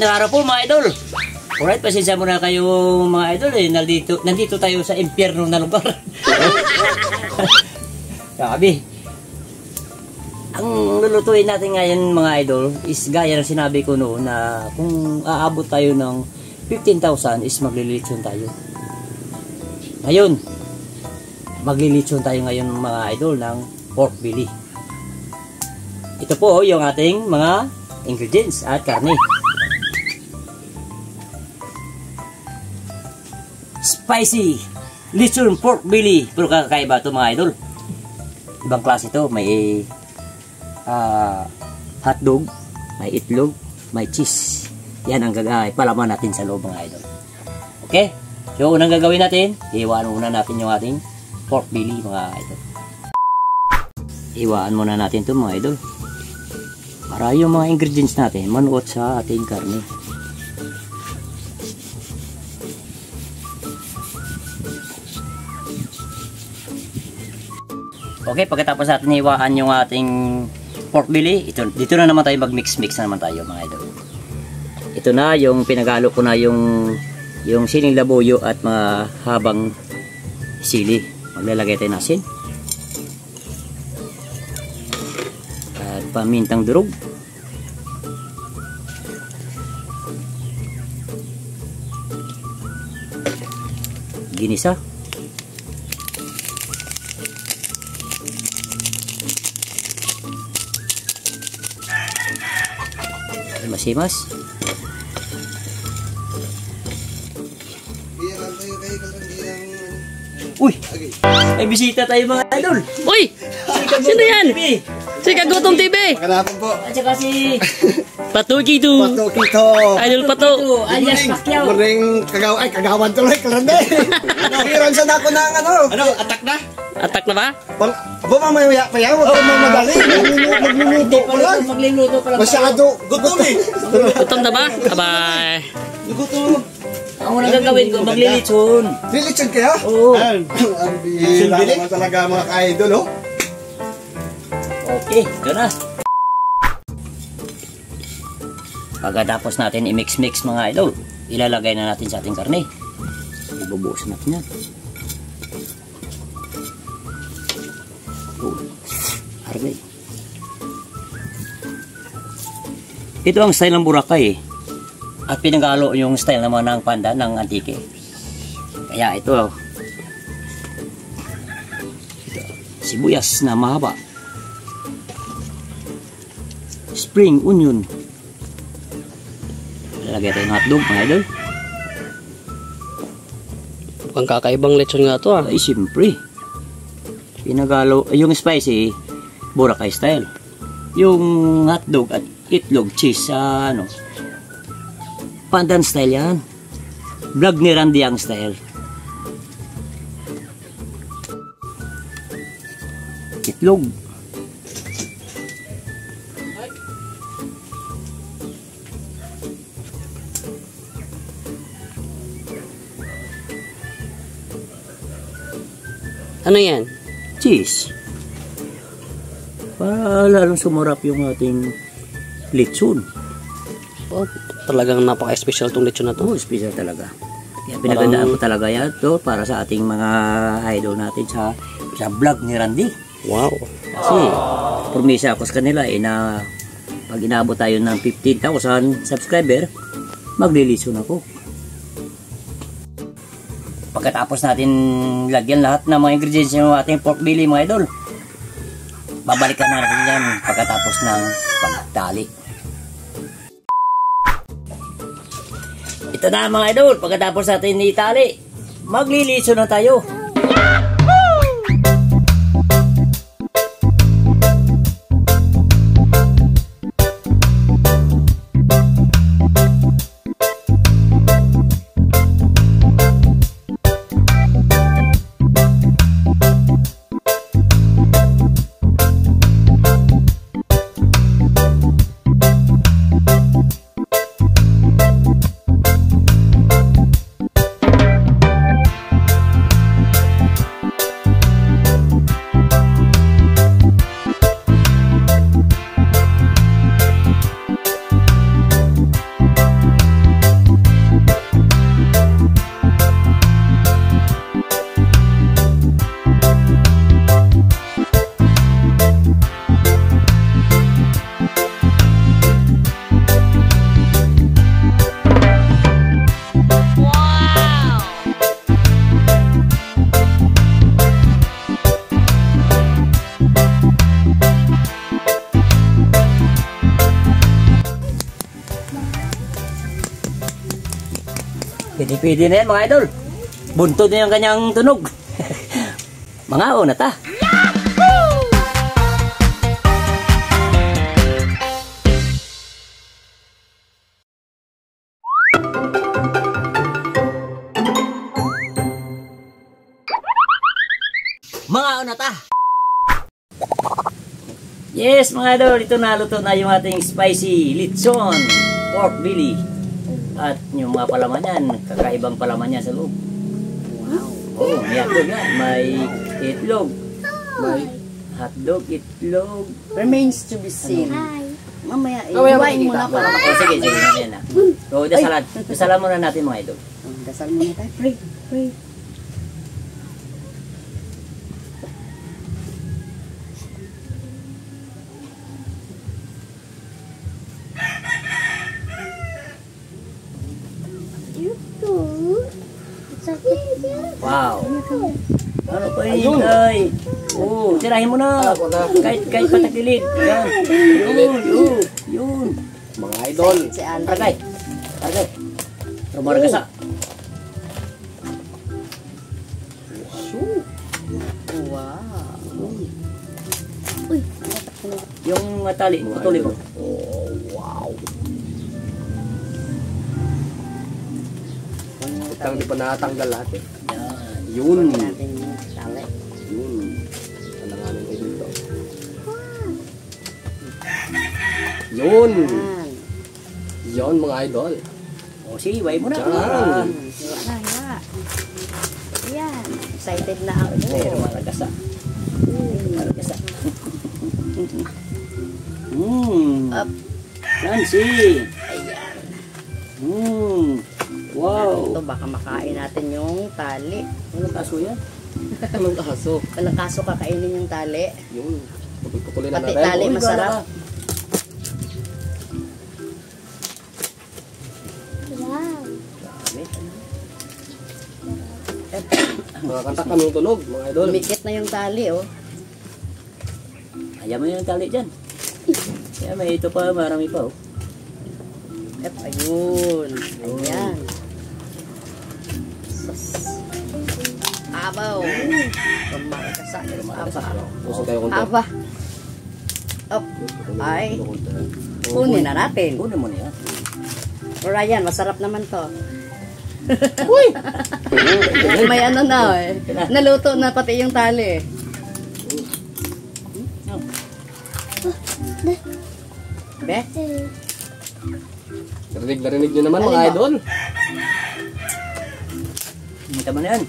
magandang araw po mga idol. Alright, pasensya muna kayo mga idol eh. Nandito tayo sa impyerno na lugar. Sabi. Ang lulutuin natin ngayon mga idol is gaya ng sinabi ko noon na kung aabot tayo ng 15,000 is maglilitsyon tayo. Ngayon, maglilitsyon tayo ngayon mga idol ng pork belly. Ito po yung ating mga ingredients at karne. Spicy lechon pork belly. Pero kakaiba ito mga idol. Ibang klase ito. May hotdog, may itlog, may cheese. Yan ang palaman natin sa loob mga idol. Okay? So unang gagawin natin, iwaan muna natin yung ating pork belly mga idol. Iwaan muna natin ito mga idol. Para yung mga ingredients natin manuot sa ating karne. Okay, pagkatapos natin iwaan yung ating pork belly, dito na naman tayo mag-mix-mix na naman tayo mga idol. Ito na yung pinagalo ko na yung siling labuyo at mga habang sili. Maglalagay tayo ng asin. At pamintang durog. Ginisa. Masimas. Uy! May bisita tayo mga idol! Uy! Sino yan? Si Kagutong TV! Magandang po! At saka si Patukito! Patukito! Idol Pato! alias Pacquiao! Muring kagawan tuloy, kalande! Nakiran sa dako ng ano? Ano? Atak na? Atak na ba? Bumamaya pa yan, huwag kang mamadali. Magluluto pa lang. Magluluto pa lang. Masyado. Gutom eh. Gutom na ba? Abay! Gutom. Ang unang gagawin ko, maglilitsyon. Lilitsyon kaya? Oo. Ang bihira naman talaga mga ka-idol, oh. Okay, ito na. Pagkatapos natin i-mix-mix mga idol, ilalagay na natin sa ating karne. Ibubuhos natin yan. Argay. Ito ang style ng Boracay eh. At pinagalo yung style naman ng panda ng Antique. Kaya ito sibuyas na mahaba. Spring onion. Lalagay tayo ng hotdog mga idol. Mukhang kakaibang lechon nga to ah. Ay siyempre. Pinagalo yung spicy Boracay style. Yung hotdog at itlog cheese ano. Pandan style yan. Vlog ni Randy ang style. Itlog. Ano yan? Cheese. Para lalong sumarap yung ating lechon. Oh, talagang napaka-special tong lechon na to. Oh, special talaga. Kaya pinagandaan ko talaga yan to para sa ating mga idol natin sa vlog ni Randy. Wow. Kasi promisa ako sa kanila eh na pag inabot tayo ng 15,000 subscriber, maglilitsyon ako. Pagkatapos natin lagyan lahat ng mga ingredients ng ating pork belly mga idol, babalikan natin yan pagkatapos ng pagtali. Ito na mga idol, pagkatapos natin itali, maglilitsyon na tayo. Pwede na yan mga idol. Buntod na yung kanyang tunog. Mga una ta. Mga una ta. Yes mga idol, ito na luto na yung ating spicy lechon pork belly. At yung mga palaman yan, kakaibang palaman yan sa loob. Wow. Oh, may hotdog yan. May itlog. May hotdog, itlog. Remains to be seen. Mamaya, iwain mo na makikita. para Oh, sige, mamaya na. So, dasalan muna natin mga idol. Dasal muna tayo. Pray, pray. Wow. Ano pa yun, ay? Oh, tirahin mo na. Kahit patakilid. Yan. Yun. Mga idol. Si Alan. Targay. Rumaragasa. Wow. Yung tali, patuloy mo. Oh, wow. Itang di pa natanggal lahat eh. Yan. Yun. Natin yung tali. Yun. Alanganin kayo dito. Yun. Yan. Yun mga idol. O, sige, way mo na. Diyan. Hiwa na, hiwa. Yan. Excited na ako. Pero maragasa. Maragasa. Up. Nancy. Ayan. Wow. Ito, baka makain natin yung tali. Anong kaso yan? Anong kaso? Walang kaso kakainin yung tali. Yun. Pupulin na Pati natin. tali Uy, masarap. Mga kantak kami yung tunog, mga idol. Lumikit na yung tali, oh. Ayaw mo yung tali dyan. Kaya may ito pa, marami pa. Oh. Ayun. Ayan. Sus. Abaw. Pumaragasa. Aba. Puso tayo konti. Aba. Up. Ay. Kunin na natin. Kunin mo na yan. Ryan, masarap naman to. Uy! May ano na eh. Naluto na pati yung tali. Be? Narinig nyo naman Alin mga mo? idol. Hinta mo na yan.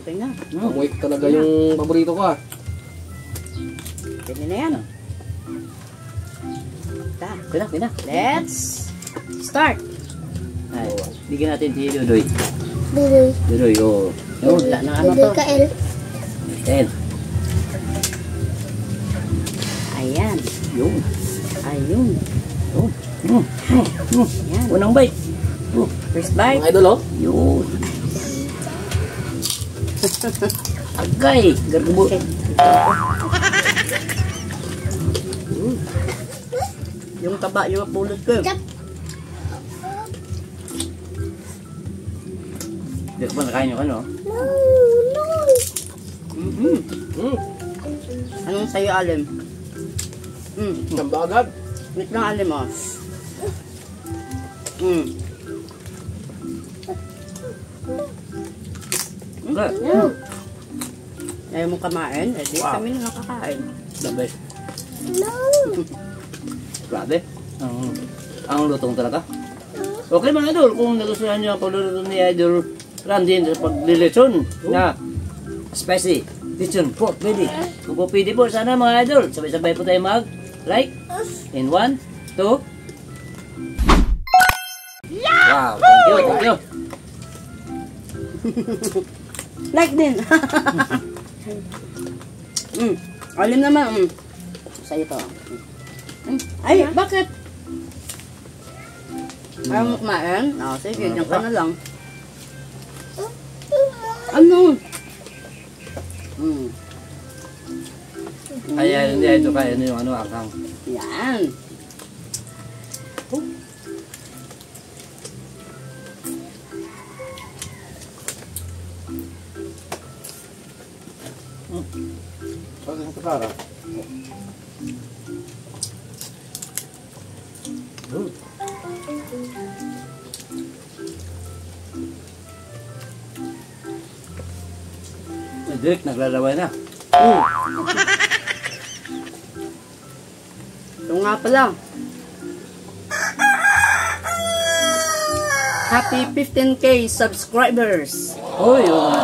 Okay na. Amoy talaga yung paborito ko ah. Pwede na yan. Kina. Let's start. Ay, bigyan natin si Dudoy. Dudoy. Dudoy, oh. Wala na ano Dudoy to. ka, El. Ten. Ayan. Yun. Ayun. Oh. Ayan. Unang bite. First bite. Mga idol oh. Yun. Agay. Gargabo. Okay. Yung taba, yung pulot ko. Hindi ko pa nakain yung ano. Anong sa'yo, Alim? Nambagad. Wait lang, Alim, oh. Ayaw mo kamain? Eh, di kami na nakakain. Grabe. Grabe. Ang lutong talaga. Okay mga idol, kung nagustuhan nyo ang pagluluto ni Idol Randy sa paglilechon na spicy lechon pork belly. Kung po pwede po, sana mga idol, sabay-sabay po tayo mag-like. In 1, 2. Wow, thank you. Like din. Alim naman. Sa'yo to. Ay, bakit? Ayaw mo kumain? Sige, dyan ka na lang. Ano? Kaya hindi ito kaya yung ano akang. Yan. Para. Direk, naglalaway na. Ito nga pala. Happy 15K subscribers. Uy, yun nga.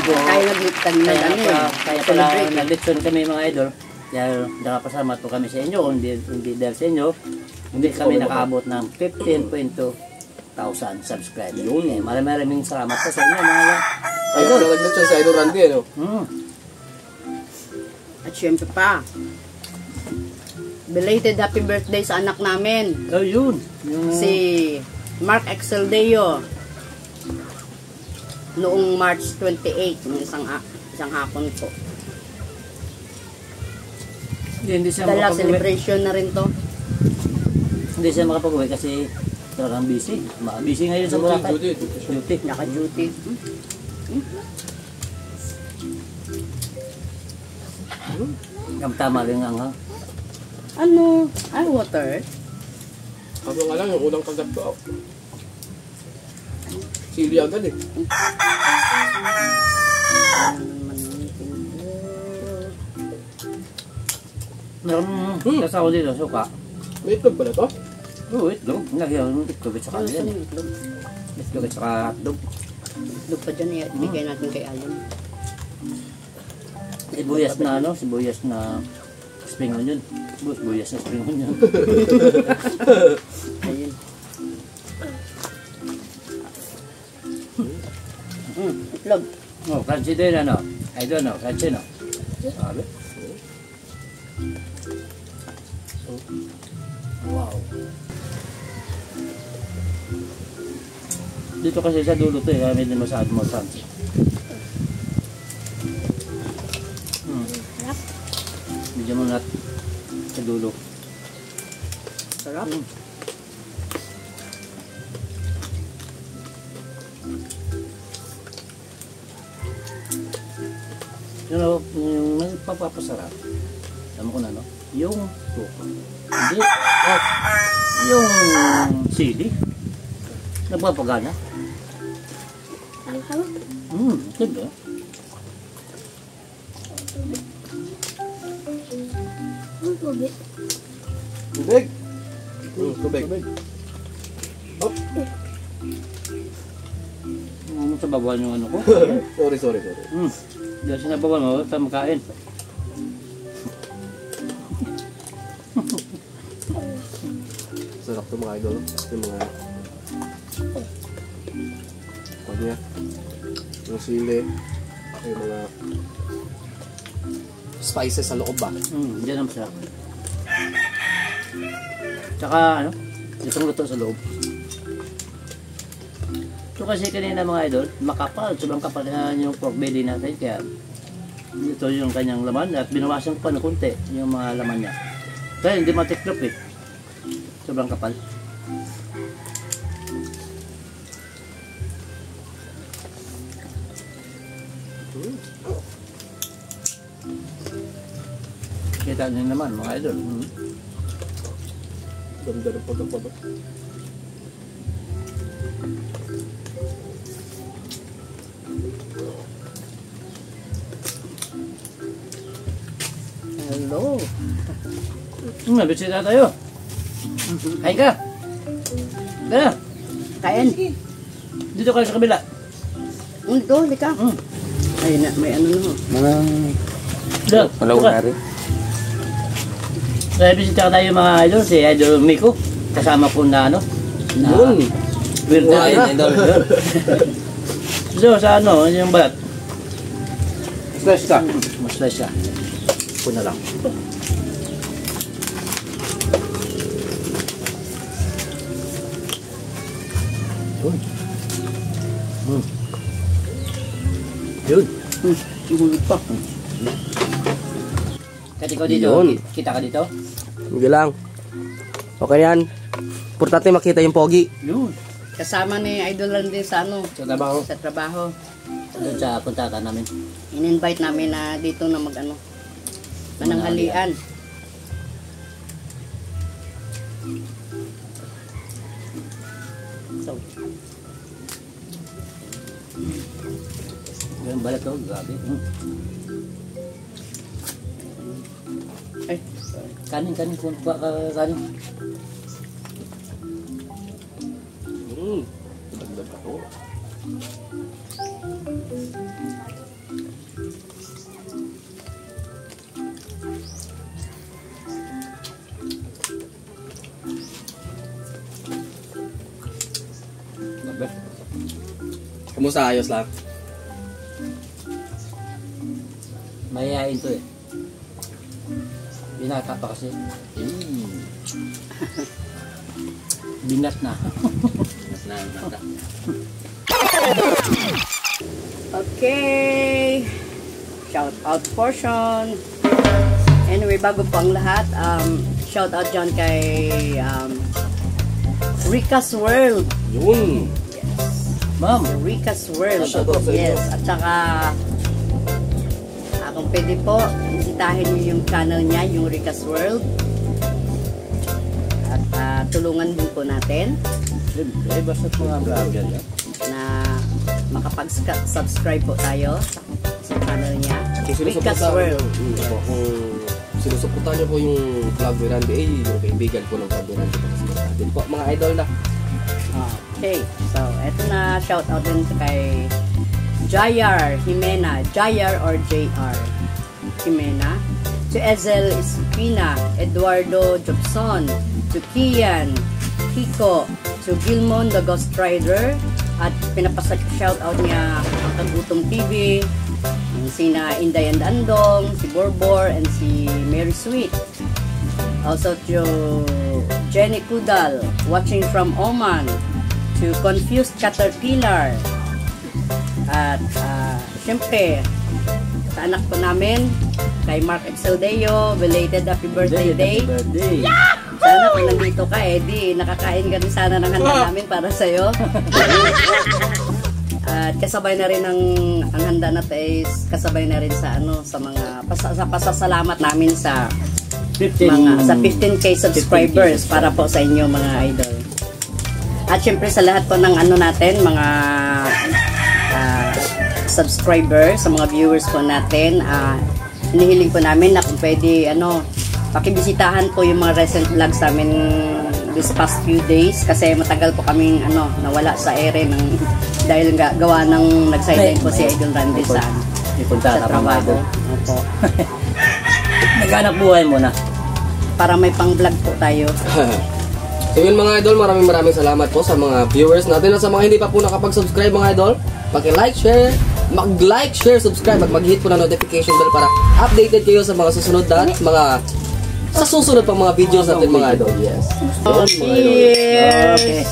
Kaya nagligtad na kami. Kaya pala nag-leksyon kami mga idol. Dahil nakapasama po kami sa inyo. Hindi dahil sa inyo, hindi kami nakaabot ng 15,200 subscribers. Maraming salamat po sa inyo mga Kaya idol. nalaglag siya sa Idol Randy, ano? At syempre pa, belated happy birthday sa anak namin. Oh, yun. Yung... Si Mark Exeldeo. Noong March 28, ng isang hapon po. Hindi siya Dala makapag-uwi. celebration na rin to. Hindi siya makapag-uwi kasi talagang busy. Busy ngayon sa Boracay. Duty. Naka-duty. Tama rin ang Ano? Ay, water. Ako nga lang, yung unang kagat ko. Sili agad eh. Kasama dito, suka. May itlog pala to? Oo, itlog. Lagyan ng itlog at saka Ano yan. yung itlog? Itlog at saka hotdog. Itlog pa dyan, ibigay natin kay Alan. Sibuyas na ano, sibuyas na spring onion. Sibuyas na spring onion. Ayun. Itlog. Oh, crunchy din ano. I don't know, crunchy no. Sabi. Wow. Dito kasi sa dulo to eh, kaya medyo masyado mo crunchy. Medyo mo nat sa dulo. Sarap. Pero yung papapasarap, alam ko na no, yung suka. Hindi, yung sili, nagpapagana. Diba? Tubig. Tubig. Hop. Sa bawal yung ano ko. Sorry. Dahil sinabawal mo, tayo makain. Sarap to mga idol. Yung mga... Kanya. Yung sili. Yung mga... spices sa loob ba? Diyan ang masarap. Tsaka ano, itong luto sa loob. So kasi kanina mga idol, makapal, sobrang kapal na yung pork belly natin, kaya ito yung kanyang laman at binawasan ko pa na konti yung mga laman niya. Kaya hindi matiklop eh. Sobrang kapal. Kita nyo naman mga idol. Ganda ng pagkapato. Hello. Bisita tayo. Kain ka. Tara. Kain. Dito kayo sa kabila. Ito, lika. Ay, may ano na. Doon. Malawari. Kaya bisita tayo mga idol. Si Idol Miko. Kasama po na ano. Yun. Weird na idol. So sa ano, yung balat. Fresh ka. Mas fresh siya. Puna lang. Yun. Gulit pa. Kahit ikaw dito, Yun. kita ka dito? Hindi lang. Okay yan. Importante makita yung pogi. Yun. Kasama ni Idol lang din sa ano, Sa trabaho. sa trabaho. Doon sa puntata namin. In-invite namin na dito na mag ano, Mananghalian. So, Yung balat to, grabe. ay, Kanin. Kanin. Dagdag ako. Grabe. Kumusta, ayos lang? Mayayain to eh. Binata pa kasi. Binat na. okay. Shout out portion. Anyway, bago po ang lahat, shout out dyan kay Rica's World. Yun! Ma'am. Rica's World. Shout out sa inyo. Yes, at saka kung pwede po, bisitahin niyo yung channel niya, yung Rica's World. At tulungan din po natin Basta mga vlogger yan. na makapag-subscribe po tayo sa channel niya, Kung Rica's sinusuportahan World. niyo, kung sinusuportahan niyo po yung vlog ni Randy, yung kaibigan ko ng vlog ni Randy. Din po, mga idol na. Okay, so eto na, shout out din kay Jayar Jimena, Jayar or JR Jimena, to Ezel Espina, Eduardo Jobson, to Kian, Kiko, to Gilmon the Ghost Rider, at pinapasa-shout out niya ang Kagutom TV, sina Inday and Andong, si Borbor, and si Mary Sweet. Also to Jenny Kudal, watching from Oman, to Confused Caterpillar, at syempre sa anak ko namin, kay Mark Exeldeo, belated happy birthday day. Birthday. Sana kung nandito ka, di nakakain ka rin sana ng handa namin para sa'yo. At kasabay na rin ang handa na is kasabay na rin sa sa mga pasasalamat namin sa 15K subscribers para po sa inyo mga idol. At syempre sa lahat po ng natin, mga subscribers, sa mga viewers po natin, hinihiling po namin na kung pwede pakibisitahan po yung mga recent vlogs namin this past few days kasi matagal po kaming nawala sa ere dahil gawa ng nag-sideline po si Idol Randy sa trabaho. Opo. Naghanap buhay muna. Para may pang-vlog po tayo. So yun mga idol, maraming salamat po sa mga viewers natin at sa mga hindi pa po nakapag-subscribe mga idol, paki-like, share, mag-like, share, subscribe at mag-hit po ng notification bell para updated kayo sa mga susunod na sa susunod pang mga videos natin mga idol. Yes. Cheers! Okay.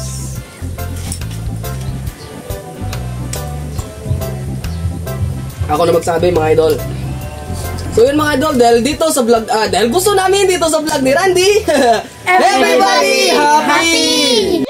Ako na magsabi mga idol. So yun mga idol, dahil dito sa vlog, dahil gusto namin dito sa vlog ni Randy, everybody happy!